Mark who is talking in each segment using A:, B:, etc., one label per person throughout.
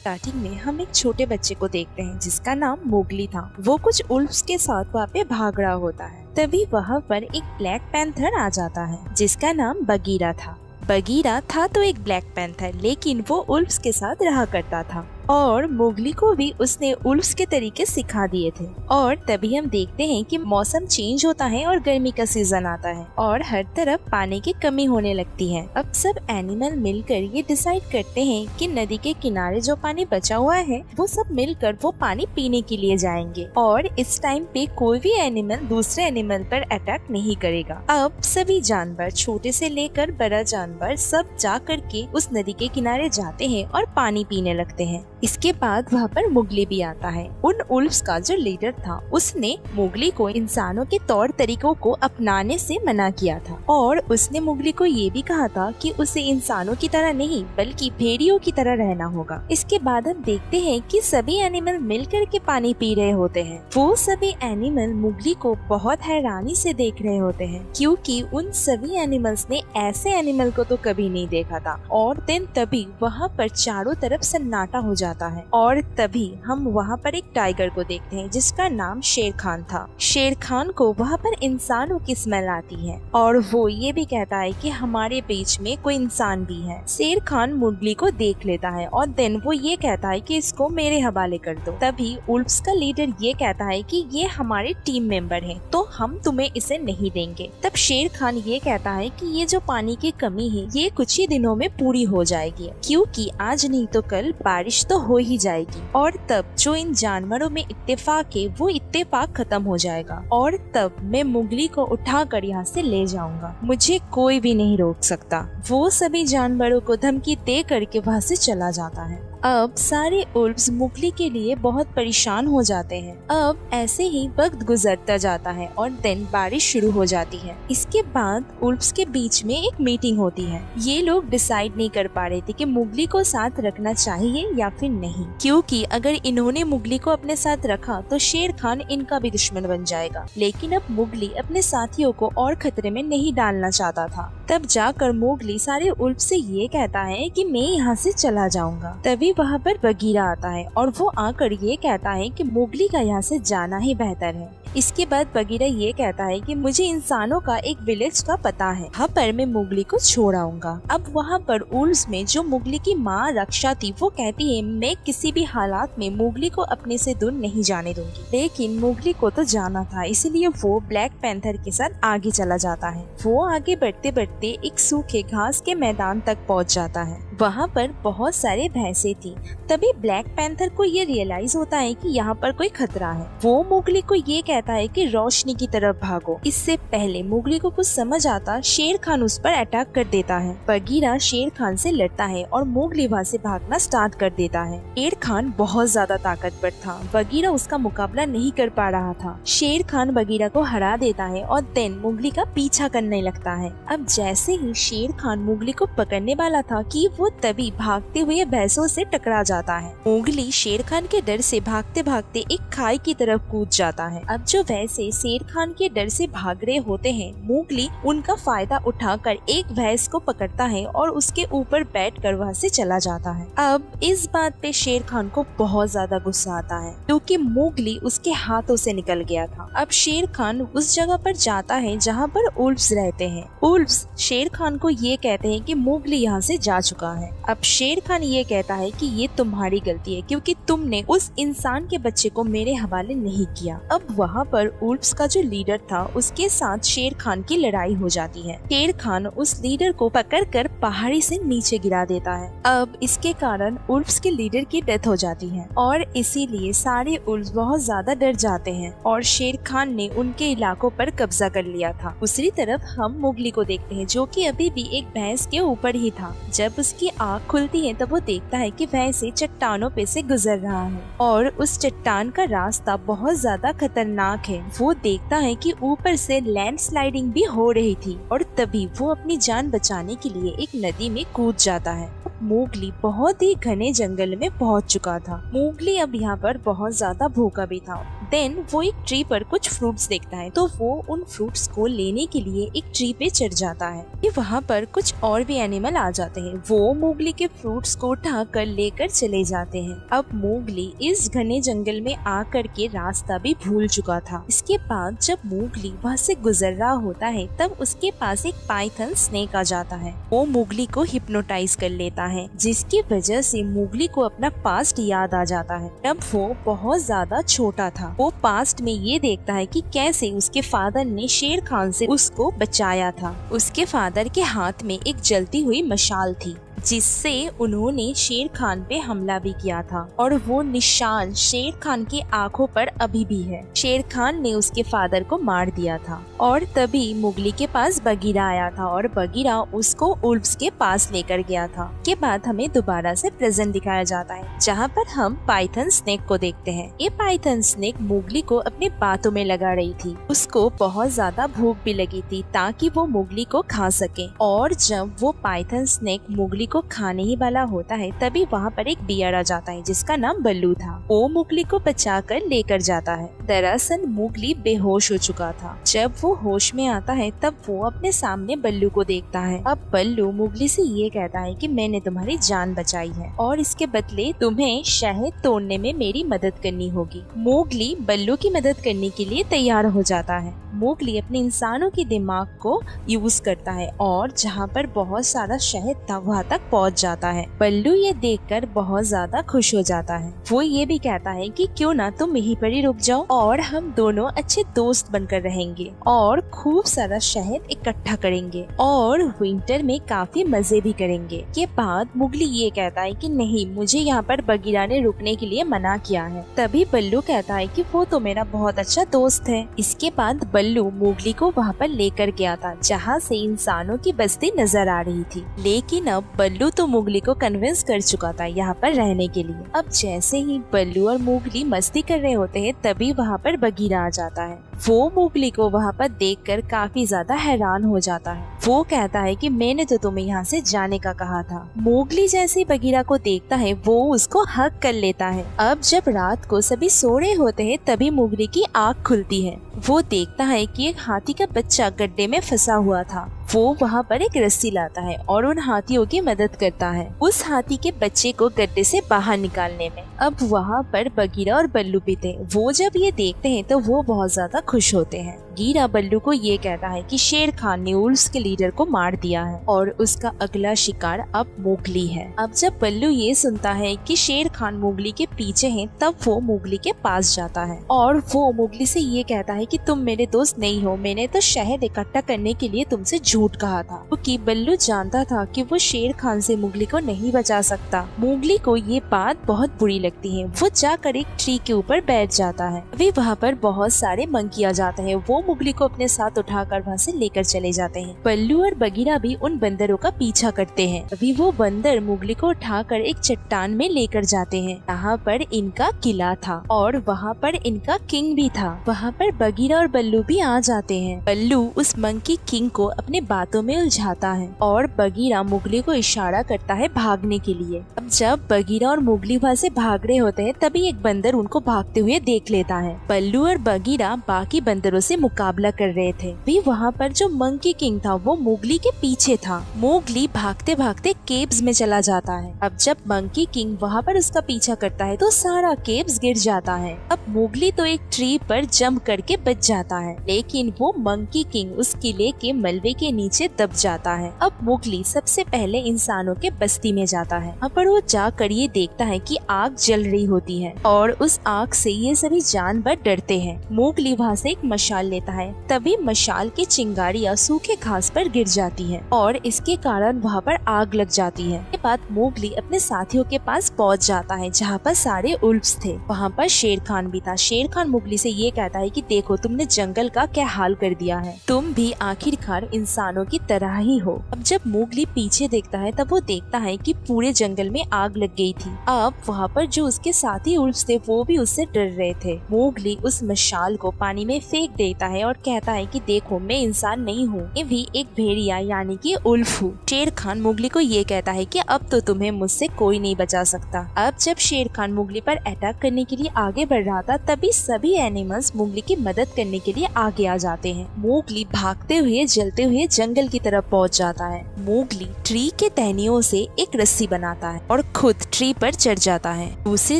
A: Starting में हम एक छोटे बच्चे को देखते हैं जिसका नाम मोगली था। वो कुछ उल्फ्स के साथ वहाँ पे भाग रहा होता है। तभी वहाँ पर एक ब्लैक पैंथर आ जाता है जिसका नाम बगीरा था। बगीरा था तो एक ब्लैक पैंथर, लेकिन वो उल्फ्स के साथ रहा करता था और मोगली को भी उसने उल्फ्स के तरीके सिखा दिए थे। और तभी हम देखते हैं कि मौसम चेंज होता है और गर्मी का सीजन आता है और हर तरफ पानी की कमी होने लगती है। अब सब एनिमल मिलकर ये डिसाइड करते हैं कि नदी के किनारे जो पानी बचा हुआ है वो सब मिलकर वो पानी पीने के लिए जाएंगे और इस टाइम पे कोई भी एनिमल दूसरे एनिमल पर अटैक नहीं करेगा। अब सभी जानवर, छोटे से लेकर बड़ा जानवर, सब जा करके उस नदी के किनारे जाते हैं और पानी पीने लगते हैं। इसके बाद वहाँ पर मोगली भी आता है। उन उल्फ्स का जो लीडर था उसने मोगली को इंसानों के तौर तरीकों को अपनाने से मना किया था और उसने मोगली को ये भी कहा था कि उसे इंसानों की तरह नहीं बल्कि भेड़ियों की तरह रहना होगा। इसके बाद हम देखते हैं कि सभी एनिमल मिलकर के पानी पी रहे होते हैं। वो सभी एनिमल मोगली को बहुत हैरानी से देख रहे होते हैं क्योंकि उन सभी एनिमल्स ने ऐसे एनिमल को तो कभी नहीं देखा था। और दिन तभी वहाँ पर चारों तरफ सन्नाटा हो जाता है और तभी हम वहाँ पर एक टाइगर को देखते हैं जिसका नाम शेर खान था। शेर खान को वहाँ पर इंसानों की स्मेल आती है और वो ये भी कहता है कि हमारे बीच में कोई इंसान भी है। शेर खान मोगली को देख लेता है और देन वो ये कहता है कि इसको मेरे हवाले कर दो। तभी उल्फ्स का लीडर ये कहता है कि ये हमारे टीम मेंबर है तो हम तुम्हें इसे नहीं देंगे। तब शेर खान ये कहता है कि ये जो पानी की कमी है ये कुछ ही दिनों में पूरी हो जाएगी क्योंकि आज नहीं तो कल बारिश तो हो ही जाएगी और तब जो इन जानवरों में इत्तेफाक है वो इत्तेफाक खत्म हो जाएगा और तब मैं मोगली को उठाकर यहाँ से ले जाऊंगा। मुझे कोई भी नहीं रोक सकता। वो सभी जानवरों को धमकी दे करके वहाँ से चला जाता है। अब सारे उल्फ्स मोगली के लिए बहुत परेशान हो जाते हैं। अब ऐसे ही वक्त गुजरता जाता है और दिन बारिश शुरू हो जाती है। इसके बाद उल्फ्स के बीच में एक मीटिंग होती है। ये लोग डिसाइड नहीं कर पा रहे थे कि मोगली को साथ रखना चाहिए या फिर नहीं, क्योंकि अगर इन्होंने मोगली को अपने साथ रखा तो शेर खान इनका भी दुश्मन बन जाएगा। लेकिन अब मोगली अपने साथियों को और खतरे में नहीं डालना चाहता था। तब जाकर मोगली सारे उल्फ से ये कहता है कि मैं यहाँ से चला जाऊंगा। तभी वहाँ पर बगीरा आता है और वो आकर ये कहता है कि मोगली का यहाँ से जाना ही बेहतर है। इसके बाद बगीरा ये कहता है कि मुझे इंसानों का एक विलेज का पता है, वहाँ पर मैं मोगली को छोड़ आऊंगा। अब वहाँ पर उल्फ्स में जो मोगली की माँ रक्षा थी वो कहती है मैं किसी भी हालात में मोगली को अपने से दूर नहीं जाने दूंगी। लेकिन मोगली को तो जाना था, इसलिए वो ब्लैक पैंथर के साथ आगे चला जाता है। वो आगे बढ़ते बढ़ते एक सूखे घास के मैदान तक पहुँच जाता है। वहाँ पर बहुत सारे भैंसे थी। तभी ब्लैक पैंथर को ये रियलाइज होता है कि यहाँ पर कोई खतरा है। वो मोगली को ये कहता है कि रोशनी की तरफ भागो। इससे पहले मोगली को कुछ समझ आता, शेर खान उस पर अटैक कर देता है। बगीरा शेर खान से लड़ता है और मोगली वहाँ से भागना स्टार्ट कर देता है। शेर खान बहुत ज्यादा ताकतवर था, बगीरा उसका मुकाबला नहीं कर पा रहा था। शेर खान बगीरा को हरा देता है और देन मोगली का पीछा करने लगता है। अब जैसे ही शेर खान मोगली को पकड़ने वाला था कि वो तभी भागते हुए भैंसों से टकरा जाता है। मोगली शेर खान के डर से भागते भागते एक खाई की तरफ कूद जाता है। अब जो भैंसे शेर खान के डर से भाग रहे होते हैं, मोगली उनका फायदा उठाकर एक भैंस को पकड़ता है और उसके ऊपर बैठकर वहाँ से चला जाता है। अब इस बात पे शेर खान को बहुत ज्यादा गुस्सा आता है क्योंकि मोगली उसके हाथों से निकल गया था। अब शेर खान उस जगह पर जाता है जहाँ पर उल्फ्स रहते हैं। उल्फ्स शेर खान को ये कहते हैं कि मोगली यहाँ से जा चुका है। अब शेर खान ये कहता है कि ये तुम्हारी गलती है क्योंकि तुमने उस इंसान के बच्चे को मेरे हवाले नहीं किया। अब वहाँ पर उल्फ्स का जो लीडर था उसके साथ शेर खान की लड़ाई हो जाती है। शेर खान उस लीडर को पकड़कर पहाड़ी से नीचे गिरा देता है। अब इसके कारण उल्फ्स के लीडर की डेथ हो जाती है और इसीलिए सारे उल्फ्स बहुत ज्यादा डर जाते हैं और शेर खान ने उनके इलाकों पर कब्जा कर लिया था। दूसरी तरफ हम मोगली को देखते हैं जो कि अभी भी एक भैंस के ऊपर ही था। जब उसकी आँख खुलती है तब वो देखता है कि भैंस चट्टानों पे से गुजर रहा है और उस चट्टान का रास्ता बहुत ज्यादा खतरनाक है। वो देखता है कि ऊपर से लैंडस्लाइडिंग भी हो रही थी और तभी वो अपनी जान बचाने के लिए एक नदी में कूद जाता है। मोगली बहुत ही घने जंगल में पहुंच चुका था। मोगली अब यहाँ पर बहुत ज्यादा भूखा भी था। देन वो एक ट्री पर कुछ फ्रूट्स देखता है, तो वो उन फ्रूट्स को लेने के लिए एक ट्री पे चढ़ जाता है। वहाँ पर कुछ और भी एनिमल आ जाते हैं, वो मोगली के फ्रूट्स को उठाकर लेकर चले जाते हैं। अब मोगली इस घने जंगल में आकर के रास्ता भी भूल चुका था। इसके बाद जब मोगली वहाँ से गुजर रहा होता है तब उसके पास एक पाइथन स्नेक आ जाता है। वो मोगली को हिप्नोटाइज कर लेता है, जिसकी वजह से मोगली को अपना पास्ट याद आ जाता है। तब वो बहुत ज्यादा छोटा था। वो पास्ट में ये देखता है कि कैसे उसके फादर ने शेर खान से उसको बचाया था। उसके फादर के हाथ में एक जलती हुई मशाल थी, जिससे उन्होंने शेर खान पे हमला भी किया था, और वो निशान शेर खान की आंखों पर अभी भी है। शेर खान ने उसके फादर को मार दिया था, और तभी मोगली के पास बगीरा आया था, और बगीरा उसको उल्फ्स के पास लेकर गया था। के बाद हमें दोबारा से प्रेजेंट दिखाया जाता है, जहाँ पर हम पाइथन स्नेक को देखते हैं। ये पाइथन स्नेक मोगली को अपने बातों में लगा रही थी। उसको बहुत ज्यादा भूख भी लगी थी ताकि वो मोगली को खा सके, और जब वो पाइथन स्नेक मोगली को खाने ही वाला होता है तभी वहाँ पर एक बियर आ जाता है जिसका नाम बल्लू था। वो मोगली को बचाकर लेकर जाता है। दरअसल मोगली बेहोश हो चुका था। जब वो होश में आता है तब वो अपने सामने बल्लू को देखता है। अब बल्लू मोगली से ये कहता है कि मैंने तुम्हारी जान बचाई है और इसके बदले तुम्हें शहद तोड़ने में मेरी मदद करनी होगी। मोगली बल्लू की मदद करने के लिए तैयार हो जाता है। मोगली अपने इंसानों के दिमाग को यूज करता है और जहाँ पर बहुत सारा शहद था वहाँ तक पहुँच जाता है। बल्लू ये देखकर बहुत ज्यादा खुश हो जाता है। वो ये भी कहता है कि क्यों ना तुम यहीं पर ही रुक जाओ और हम दोनों अच्छे दोस्त बनकर रहेंगे और खूब सारा शहद इकट्ठा करेंगे और विंटर में काफी मजे भी करेंगे। के बाद मोगली ये कहता है कि नहीं, मुझे यहाँ पर बगीरा ने रुकने के लिए मना किया है। तभी बल्लू कहता है कि वो तो मेरा बहुत अच्छा दोस्त है। इसके बाद बल्लू मोगली को वहाँ पर लेकर गया था जहाँ से इंसानों की बस्ती नजर आ रही थी। लेकिन अब बल्लू तो मोगली को कन्विंस कर चुका था यहाँ पर रहने के लिए। अब जैसे ही बल्लू और मोगली मस्ती कर रहे होते हैं तभी वहाँ पर बगीरा आ जाता है। वो मोगली को वहाँ पर देखकर काफी ज्यादा हैरान हो जाता है। वो कहता है कि मैंने तो तुम्हें यहाँ से जाने का कहा था। मोगली जैसे बगीरा को देखता है वो उसको हक कर लेता है। अब जब रात को सभी सो रहे होते हैं तभी मोगली की आँख खुलती है। वो देखता है कि एक हाथी का बच्चा गड्ढे में फंसा हुआ था। वो वहाँ पर एक रस्सी लाता है और उन हाथियों की मदद करता है उस हाथी के बच्चे को गड्ढे से बाहर निकालने में। अब वहाँ पर बगीरा और बल्लू भी थे। वो जब ये देखते हैं तो वो बहुत ज्यादा खुश होते हैं। बगीरा बल्लू को ये कहता है कि शेर खान ने उल्फ्स के लीडर को मार दिया है और उसका अगला शिकार अब मोगली है। अब जब बल्लू ये सुनता है कि शेर खान मोगली के पीछे है तब वो मोगली के पास जाता है और वो मोगली से ये कहता है कि तुम मेरे दोस्त नहीं हो, मैंने तो शहद इकट्ठा करने के लिए तुमसे झूठ कहा था। क्योंकि बल्लू जानता था कि वो शेर खान से मोगली को नहीं बचा सकता। मोगली को ये बात बहुत बुरी लगती है। वो जाकर एक ट्री के ऊपर बैठ जाता है। अभी वहाँ पर बहुत सारे मंकी आ जाते हैं। वो मोगली को अपने साथ उठाकर वहाँ से लेकर चले जाते हैं। बल्लू और बगीरा भी उन बंदरों का पीछा करते हैं। अभी वो बंदर मोगली को उठाकर एक चट्टान में लेकर जाते हैं। यहाँ पर इनका किला था और वहाँ पर इनका किंग भी था। वहाँ पर बगीरा और बल्लू भी आ जाते हैं। बल्लू उस मंकी किंग को अपने बातों में उलझाता है और बगीरा मोगली को इशारा करता है भागने के लिए। अब जब बगीरा और मोगली वहाँ से भाग रहे होते हैं तभी एक बंदर उनको भागते हुए देख लेता है। बल्लू और बगीरा बाकी बंदरों से मुकाबला कर रहे थे। भी वहाँ पर जो मंकी किंग था वो मोगली के पीछे था। मोगली भागते भागते केव्स में चला जाता है। अब जब मंकी किंग वहाँ पर उसका पीछा करता है तो सारा केव्स गिर जाता है। अब मोगली तो एक ट्री पर जंप करके बच जाता है, लेकिन वो मंकी किंग उस किले के मलबे के नीचे दब जाता है। अब मोगली सबसे पहले इंसानों के बस्ती में जाता है। वहाँ पर वो जाकर ये देखता है कि आग जल रही होती है और उस आग से ये सभी जानवर डरते हैं। मोगली वहाँ से एक मशाल लेता है। तभी मशाल की चिंगारियाँ सूखे घास पर गिर जाती है और इसके कारण वहाँ पर आग लग जाती है। इसके बाद मोगली अपने साथियों के पास पहुँच जाता है जहाँ पर सारे उल्फ्स थे। वहाँ पर शेर खान भी था। शेर खान मोगली से ये कहता है कि देखो तुमने जंगल का क्या हाल कर दिया है। तुम भी आखिरकार इंसान इंसानों की तरह ही हो। अब जब मोगली पीछे देखता है तब वो देखता है कि पूरे जंगल में आग लग गई थी। अब वहाँ पर जो उसके साथी उल्फ थे वो भी उससे डर रहे थे। मोगली उस मशाल को पानी में फेंक देता है और कहता है कि देखो, मैं इंसान नहीं हूँ, मैं भी एक भेड़िया यानी कि उल्फ हूँ। शेर खान मोगली को ये कहता है कि अब तो तुम्हें मुझसे कोई नहीं बचा सकता। अब जब शेर खान मोगली पर अटैक करने के लिए आगे बढ़ रहा था तभी सभी एनिमल्स मोगली की मदद करने के लिए आगे आ जाते हैं। मोगली भागते हुए जलते हुए जंगल की तरफ पहुंच जाता है। मोगली ट्री के टहनियों से एक रस्सी बनाता है और खुद ट्री पर चढ़ जाता है। दूसरी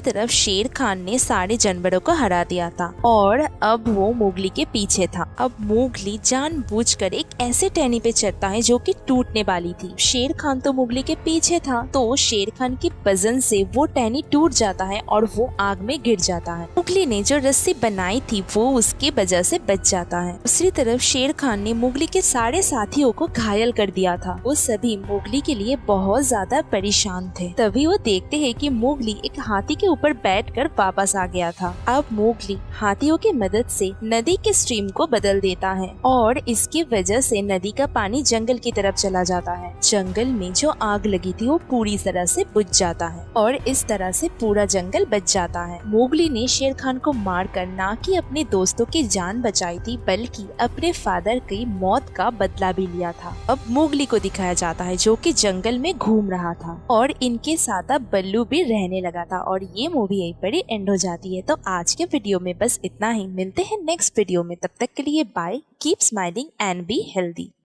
A: तरफ शेर खान ने सारे जानवरों को हरा दिया था और अब वो मोगली के पीछे था। अब मोगली जानबूझकर एक ऐसे टहनी पे चढ़ता है जो कि टूटने वाली थी। शेर खान तो मोगली के पीछे था तो शेर खान की वजन से वो टहनी टूट जाता है और वो आग में गिर जाता है। मोगली ने जो रस्सी बनाई थी वो उसकी वजह से बच जाता है। दूसरी तरफ शेर खान ने मोगली के सारे साथियों को घायल कर दिया था। वो सभी मोगली के लिए बहुत ज्यादा परेशान थे। तभी वो देखते हैं कि मोगली एक हाथी के ऊपर बैठकर वापस आ गया था। अब मोगली हाथियों की मदद से नदी के स्ट्रीम को बदल देता है और इसकी वजह से नदी का पानी जंगल की तरफ चला जाता है। जंगल में जो आग लगी थी वो पूरी तरह से बुझ जाता है और इस तरह से पूरा जंगल बच जाता है। मोगली ने शेर खान को मारकर ना कि अपने दोस्तों की जान बचाई थी बल्कि अपने फादर की मौत का बदला भी लिया था। अब मोगली को दिखाया जाता है जो कि जंगल में घूम रहा था और इनके साथ अब बल्लू भी रहने लगा था और ये मूवी यहीं पर ही एंड हो जाती है। तो आज के वीडियो में बस इतना ही। मिलते हैं नेक्स्ट वीडियो में, तब तक के लिए bye. Keep smiling and be healthy.